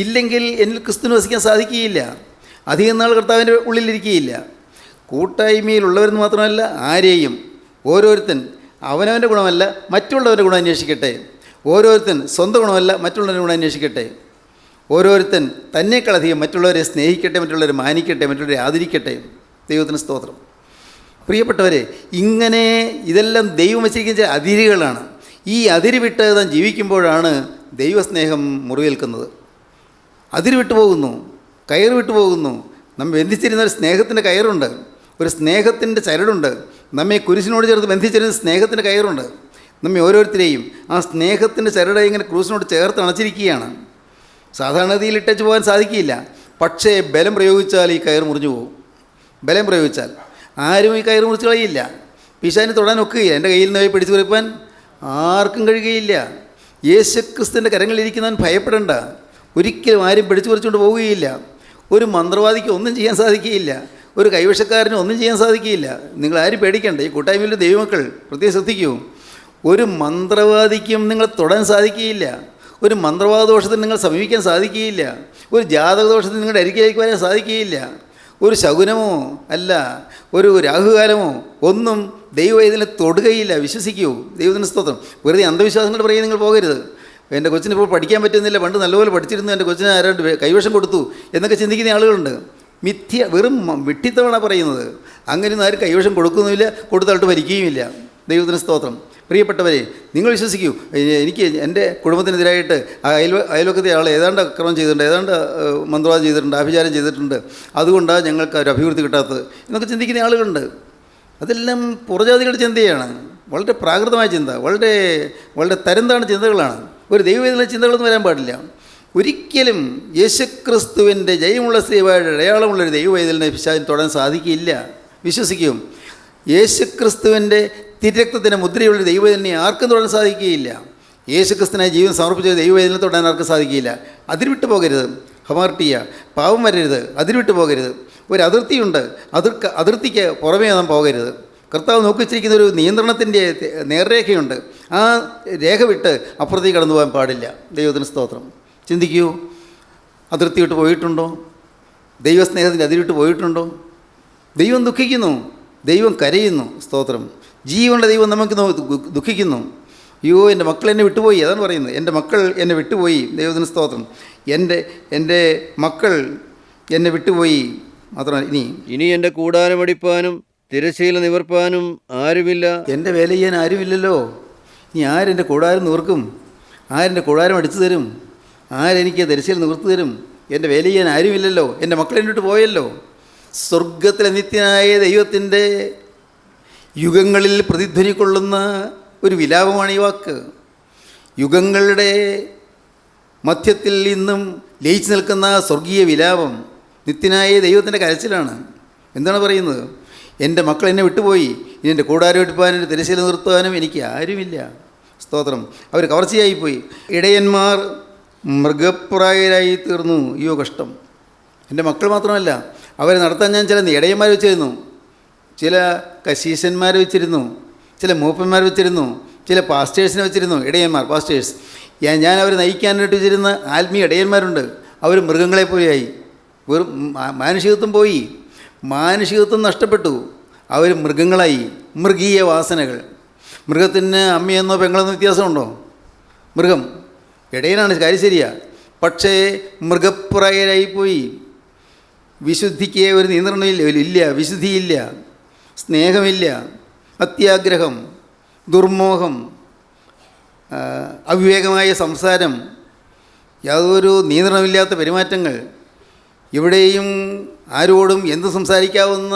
ഇല്ലെങ്കിൽ എന്നിൽ ക്രിസ്തുവിന് വസിക്കാൻ സാധിക്കുകയില്ല, അധികം നാൾ കർത്താവിൻ്റെ ഉള്ളിലിരിക്കുകയില്ല. കൂട്ടായ്മയിലുള്ളവരെന്ന് മാത്രമല്ല, ആരെയും ഓരോരുത്തൻ അവനവൻ്റെ ഗുണമല്ല മറ്റുള്ളവരുടെ ഗുണം അന്വേഷിക്കട്ടെ. ഓരോരുത്തൻ സ്വന്തം ഗുണമല്ല മറ്റുള്ളവരുടെ ഗുണം അന്വേഷിക്കട്ടെ. ഓരോരുത്തൻ തന്നേക്കാളധികം മറ്റുള്ളവരെ സ്നേഹിക്കട്ടെ, മറ്റുള്ളവരെ മാനിക്കട്ടെ, മറ്റുള്ളവരെ ആദരിക്കട്ടെ. ദൈവത്തിന് സ്തോത്രം. പ്രിയപ്പെട്ടവരെ, ഇങ്ങനെ ഇതെല്ലാം ദൈവം വച്ചിരിക്കുന്ന അതിരുകളാണ്. ഈ അതിര് വിട്ട് താൻ ജീവിക്കുമ്പോഴാണ് ദൈവസ്നേഹം മുറിവേൽക്കുന്നത്. അതിര് വിട്ടു പോകുന്നു, കയറ് വിട്ടു പോകുന്നു. നമ്മെ ബന്ധിച്ചിരുന്ന ഒരു സ്നേഹത്തിൻ്റെ കയറുണ്ട്, ഒരു സ്നേഹത്തിൻ്റെ ചരടുണ്ട്. നമ്മെ കുരിശിനോട് ചേർത്ത് ബന്ധിച്ചിരുന്ന സ്നേഹത്തിൻ്റെ കയറുണ്ട്. നമ്മെ ഓരോരുത്തരെയും ആ സ്നേഹത്തിൻ്റെ ചരട് ഇങ്ങനെ ക്രൂസിനോട് ചേർത്ത് അണച്ചിരിക്കുകയാണ്. സാധാരണഗതിയിൽ ഇട്ടേച്ച് പോകാൻ സാധിക്കില്ല. പക്ഷേ ബലം പ്രയോഗിച്ചാൽ ഈ കയർ മുറിഞ്ഞു പോകും. ബലം പ്രയോഗിച്ചാൽ ആരും ഈ കയർ മുറിച്ച് കളയില്ല. പിശാചിന് തൊടാൻ ഒക്കുകയില്ല. എൻ്റെ കയ്യിൽ നിന്ന് പിടിച്ചു കുറിപ്പാൻ ആർക്കും കഴിയുകയില്ല. യേശുക്രിസ്തുവിൻ്റെ കരങ്ങളിലിരിക്കുന്നവൻ ഭയപ്പെടേണ്ട. ഒരിക്കലും ആരും പിടിച്ചു പറിച്ചുകൊണ്ട് പോവുകയില്ല. ഒരു മന്ത്രവാദിക്ക് ഒന്നും ചെയ്യാൻ സാധിക്കുകയില്ല, ഒരു കൈവശക്കാരനും ഒന്നും ചെയ്യാൻ സാധിക്കുകയില്ല. നിങ്ങളാരും പേടിക്കണ്ട. ഈ കൂട്ടായ്മയിലെ ദൈവമക്കൾ പ്രത്യേകം ശ്രദ്ധിക്കൂ. ഒരു മന്ത്രവാദിക്കും നിങ്ങൾ തൊടാൻ സാധിക്കുകയില്ല, ഒരു മന്ത്രവാദദോഷത്തിന് നിങ്ങൾ സമീപിക്കാൻ സാധിക്കുകയില്ല, ഒരു ജാതകദോഷത്തിന് നിങ്ങളുടെ അരികിലേക്ക് വരാൻ സാധിക്കുകയില്ല, ഒരു ശകുനമോ അല്ല ഒരു രാഹുകാലമോ ഒന്നും ദൈവം ഇതിനെ തൊടുകയില്ല. വിശ്വസിക്കൂ. ദൈവത്തിന് സ്തോത്രം. വെറുതെ അന്ധവിശ്വാസങ്ങൾ പറയാൻ നിങ്ങൾ പോകരുത്. എൻ്റെ കൊച്ചിന് ഇപ്പോൾ പഠിക്കാൻ പറ്റുന്നില്ല, പണ്ട് നല്ലപോലെ പഠിച്ചിരുന്നു, എൻ്റെ കൊച്ചിന് ആരാണ്ട് കൈവശം കൊടുത്തു എന്നൊക്കെ ചിന്തിക്കുന്ന ആളുകളുണ്ട്. വെറും വിഡ്ഢിത്തമാണ് പറയുന്നത്. അങ്ങനെയൊന്നും ആരും കൈവശം കൊടുക്കുന്നുമില്ല, കൊടുത്തായിട്ട് ഭരിക്കുകയുമില്ല. ദൈവത്തിന് സ്തോത്രം. പ്രിയപ്പെട്ടവരെ, നിങ്ങൾ വിശ്വസിക്കൂ. എനിക്ക് എൻ്റെ കുടുംബത്തിനെതിരായിട്ട് അയൽവക്കത്തെ ആൾ ഏതാണ്ട് അക്രമം ചെയ്തിട്ടുണ്ട്, ഏതാണ്ട് മന്ത്രവാദം ചെയ്തിട്ടുണ്ട്, ആഭിചാരം ചെയ്തിട്ടുണ്ട്, അതുകൊണ്ടാണ് ഞങ്ങൾക്ക് ഒരു അഭിവൃദ്ധി കിട്ടാത്തത് എന്നൊക്കെ ചിന്തിക്കുന്ന ആളുകളുണ്ട്. അതെല്ലാം പുറജാതികളുടെ ചിന്തയാണ്. വളരെ പ്രാകൃതമായ ചിന്ത, വളരെ വളരെ തരംതാണ ചിന്തകളാണ്. ഒരു ദൈവവേദന ചിന്തകളൊന്നും വരാൻ പാടില്ല. ഒരിക്കലും യേശുക്രിസ്തുവിൻ്റെ ജയമുള്ള സ്ത്രീയുടെ അടയാളമുള്ളൊരു ദൈവവേദനെ പിശാചിന് തൊടാൻ സാധിക്കില്ല. വിശ്വസിക്കും. യേശുക്രിസ്തുവിൻ്റെ തിരക്തത്തിന് മുദ്രയുള്ള ദൈവവേദനയെ ആർക്കും തൊടാൻ സാധിക്കുകയില്ല. യേശുക്രിസ്തുവിനായി ജീവൻ സമർപ്പിച്ച ദൈവവേദന തൊടാൻ ആർക്കും സാധിക്കില്ല. അതിർവിട്ട് പോകരുത്. ഹമാർട്ടിയ, പാവം വരരുത്, അതിർവിട്ട് പോകരുത്. ഒരു അതിർത്തിയുണ്ട്, അതിർത്തിക്ക് പുറമേ നാം പോകരുത്. കർത്താവ് നോക്കിച്ചിരിക്കുന്ന ഒരു നിയന്ത്രണത്തിൻ്റെ നേർരേഖയുണ്ട്. ആ രേഖ വിട്ട് അപ്പുറത്തേക്ക് കടന്നു പോകാൻ പാടില്ല. ദൈവത്തിന് സ്തോത്രം. ചിന്തിക്കൂ. അതിർത്തി വിട്ട് പോയിട്ടുണ്ടോ? ദൈവസ്നേഹത്തിൻ്റെ അതിരിട്ട് പോയിട്ടുണ്ടോ? ദൈവം ദുഃഖിക്കുന്നു, ദൈവം കരയുന്നു. സ്തോത്രം. ജീവനുള്ള ദൈവം നമുക്ക് ദുഃഖിക്കുന്നു. അയ്യോ, എൻ്റെ മക്കൾ എന്നെ വിട്ടുപോയി. അതാണ് പറയുന്നത്. എൻ്റെ മക്കൾ എന്നെ വിട്ടുപോയി. ദൈവത്തിന് സ്തോത്രം. എൻ്റെ മക്കൾ എന്നെ വിട്ടുപോയി. മാത്രമല്ല ഇനി എൻ്റെ കൂടാരമടിപ്പാനും തിരശ്ശീല നിവർപ്പാനും ആരുമില്ല. എൻ്റെ വേല ചെയ്യാൻ ആരുമില്ലല്ലോ. നീ ആരെൻ്റെ കൂടാരം നിവർക്കും? ആരെൻ്റെ കൂടാരം അടിച്ചു തരും? ആരെനിക്ക് ദരിശയിൽ നിവർത്തു തരും? എൻ്റെ വേല ചെയ്യാൻ ആരുമില്ലല്ലോ, എൻ്റെ മക്കൾ എന്നിട്ട് പോയല്ലോ. സ്വർഗത്തിലെ നിത്യനായ ദൈവത്തിൻ്റെ യുഗങ്ങളിൽ പ്രതിധ്വനി കൊള്ളുന്ന ഒരു വിലാപമാണ് ഈ വാക്ക്. യുഗങ്ങളുടെ മധ്യത്തിൽ ഇന്നും ലയിച്ചു നിൽക്കുന്ന സ്വർഗീയ വിലാപം നിത്യനായ ദൈവത്തിൻ്റെ കരച്ചിലാണ്. എന്താണ് പറയുന്നത്? എൻ്റെ മക്കൾ എന്നെ വിട്ടുപോയി, ഇനി എൻ്റെ കൂടാരം എടുപ്പാനും എൻ്റെ തിരശ്ശീല നിർത്തുവാനും എനിക്ക് ആരുമില്ല. സ്തോത്രം. അവർ കവർച്ചയായിപ്പോയി. ഇടയന്മാർ മൃഗപ്രായരായി തീർന്നു. അയ്യോ കഷ്ടം. എൻ്റെ മക്കൾ മാത്രമല്ല, അവരെ നടത്താൻ ഞാൻ ചില ഇടയന്മാർ വെച്ചിരുന്നു, ചില കശീശന്മാർ വെച്ചിരുന്നു, ചില മൂപ്പന്മാർ വെച്ചിരുന്നു, ചില പാസ്റ്റേഴ്സിനെ വെച്ചിരുന്നു. ഇടയന്മാർ, പാസ്റ്റേഴ്സ്. ഞാൻ അവരെ നയിക്കാനായിട്ട് വെച്ചിരുന്ന ആത്മീയ ഇടയന്മാരുണ്ട്. അവർ മൃഗങ്ങളെ പോലെയായി. വെറും മാനുഷികത്വം പോയി, മാനുഷികത്വം നഷ്ടപ്പെട്ടു. അവർ മൃഗങ്ങളായി. മൃഗീയ വാസനകൾ. മൃഗത്തിന് അമ്മയെന്നോ പെങ്ങളെന്നോ വ്യത്യാസമുണ്ടോ? മൃഗം ഇടയനാണ്, കാര്യം ശരിയാ. പക്ഷേ മൃഗപ്രായരായിപ്പോയി. വിശുദ്ധിക്ക് ഒരു നിയന്ത്രണമില്ല, വിശുദ്ധിയില്ല, സ്നേഹമില്ല, അത്യാഗ്രഹം, ദുർമോഹം, അവിവേകമായ സംസാരം, യാതൊരു നിയന്ത്രണമില്ലാത്ത പെരുമാറ്റങ്ങൾ. എവിടെയും ആരോടും എന്ത് സംസാരിക്കാവുന്ന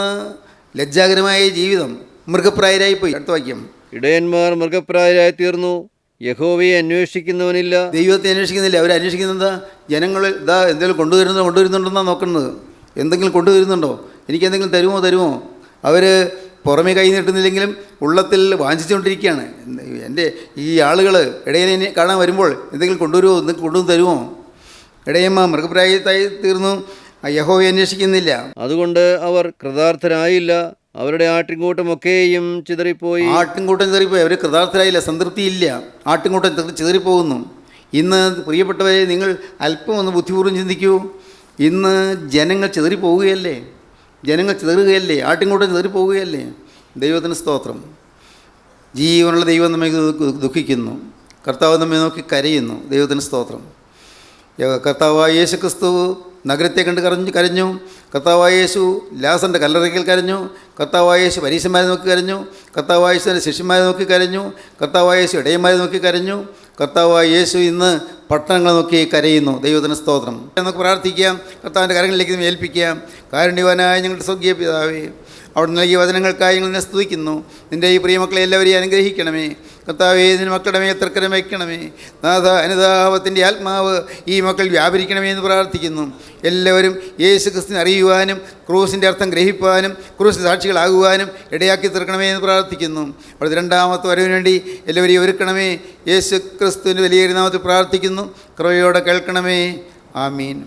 ലജ്ജാകരമായ ജീവിതം. മൃഗപ്രായരായിപ്പോയി. അടുത്ത വാക്യം. ഇടയന്മാർ മൃഗപ്രായരായി തീർന്നു, യഹോവയെ അന്വേഷിക്കുന്നവനില്ല. ദൈവത്തെ അന്വേഷിക്കുന്നില്ല. അവർ അന്വേഷിക്കുന്നത് ജനങ്ങൾ ഇതാ എന്തെങ്കിലും കൊണ്ടുവരുന്നുണ്ടെന്നാണ് നോക്കുന്നത്. എന്തെങ്കിലും കൊണ്ടുവരുന്നുണ്ടോ, എനിക്കെന്തെങ്കിലും തരുമോ. അവർ പുറമേ കൈ നീട്ടുന്നില്ലെങ്കിലും ഉള്ളത്തിൽ വാഞ്ചിച്ചുകൊണ്ടിരിക്കുകയാണ്. എൻ്റെ ഈ ആളുകൾ ഇടയനെ കാണാൻ വരുമ്പോൾ എന്തെങ്കിലും കൊണ്ടുവന്ന് തരുമോ? ഇടയന്മാർ മൃഗപ്രായത്തായി തീർന്നു, യഹോവയെ അന്വേഷിക്കുന്നില്ല. അതുകൊണ്ട് അവർ കൃതാർത്ഥരായില്ല. അവരുടെ ആട്ടിൻകൂട്ടമൊക്കെയും ചിതറിപ്പോയി. ആട്ടിൻകൂട്ടം ചിതറിപ്പോയി. അവർ കൃതാർത്ഥരായില്ല, സംതൃപ്തിയില്ല. ആട്ടിൻകൂട്ടം ചിതറിപ്പോകുന്നു. ഇന്ന് പ്രിയപ്പെട്ടവരെ, നിങ്ങൾ അല്പം ഒന്ന് ബുദ്ധിപൂർവ്വം ചിന്തിക്കൂ. ഇന്ന് ജനങ്ങൾ ചിതറിപ്പോവുകയല്ലേ? ജനങ്ങൾ ചിതറുകയല്ലേ? ആട്ടിൻകൂട്ടം ചിതറിപ്പോവുകയല്ലേ? ദൈവത്തിന് സ്തോത്രം. ജീവനുള്ള ദൈവം നമ്മെ ദുഃഖിക്കുന്നു. കർത്താവ് നമ്മെ നോക്കി കരയുന്നു. ദൈവത്തിന് സ്തോത്രം. കർത്താവായ യേശു ക്രിസ്തു നഗരത്തെ കണ്ട് കരഞ്ഞു. കർത്താവായ യേശു ലാസറിൻ്റെ കല്ലറയ്ക്കൽ കരഞ്ഞു. കർത്താവായ യേശു പരീശന്മാരെ നോക്കി കരഞ്ഞു. കർത്താവായ യേശുവിൻ്റെ ശിഷ്യന്മാരെ നോക്കി കരഞ്ഞു. കർത്താവായ യേശു ഇടയന്മാരെ നോക്കി കരഞ്ഞു. കർത്താവായ യേശു ഇന്ന് പട്ടണങ്ങളെ നോക്കി കരയുന്നു. ദൈവത്തിന് സ്തോത്രം. നമുക്ക് പ്രാർത്ഥിക്കാം. കർത്താവിൻ്റെ കരങ്ങളിലേക്ക് ഏൽപ്പിക്കാം. കാരുണ്യവാനായ ഞങ്ങളുടെ സ്വർഗീയ പിതാവേ, അവിടെ നൽകിയ വചനങ്ങൾക്കായി ഞങ്ങൾ നിന്നെ സ്തുതിക്കുന്നു. നിൻ്റെ ഈ പ്രിയമക്കളെ എല്ലാവരെയും അനുഗ്രഹിക്കണമേ. കർത്താവേ, നിന്റെ മക്കളുടെ മേൽ തൃക്കരം വയ്ക്കണമേ. നാഥ, അനുതാപത്തിൻ്റെ ആത്മാവ് ഈ മക്കൾ വ്യാപരിക്കണമേ എന്ന് പ്രാർത്ഥിക്കുന്നു. എല്ലാവരും യേശു ക്രിസ്തുവിനെ അറിയുവാനും ക്രൂസിൻ്റെ അർത്ഥം ഗ്രഹിപ്പാനും ക്രൂസിന് സാക്ഷികളാകുവാനും ഇടയാക്കി തീർക്കണമേ എന്ന് പ്രാർത്ഥിക്കുന്നു. അവിടുത്തെ രണ്ടാമത്തെ വരവിന് വേണ്ടി എല്ലാവരെയും ഒരുക്കണമേ. യേശു ക്രിസ്തുവിൻ്റെ വലിയ നാമത്തിൽ പ്രാർത്ഥിക്കുന്നു. കൃപയോടെ കേൾക്കണമേ. ആമീൻ.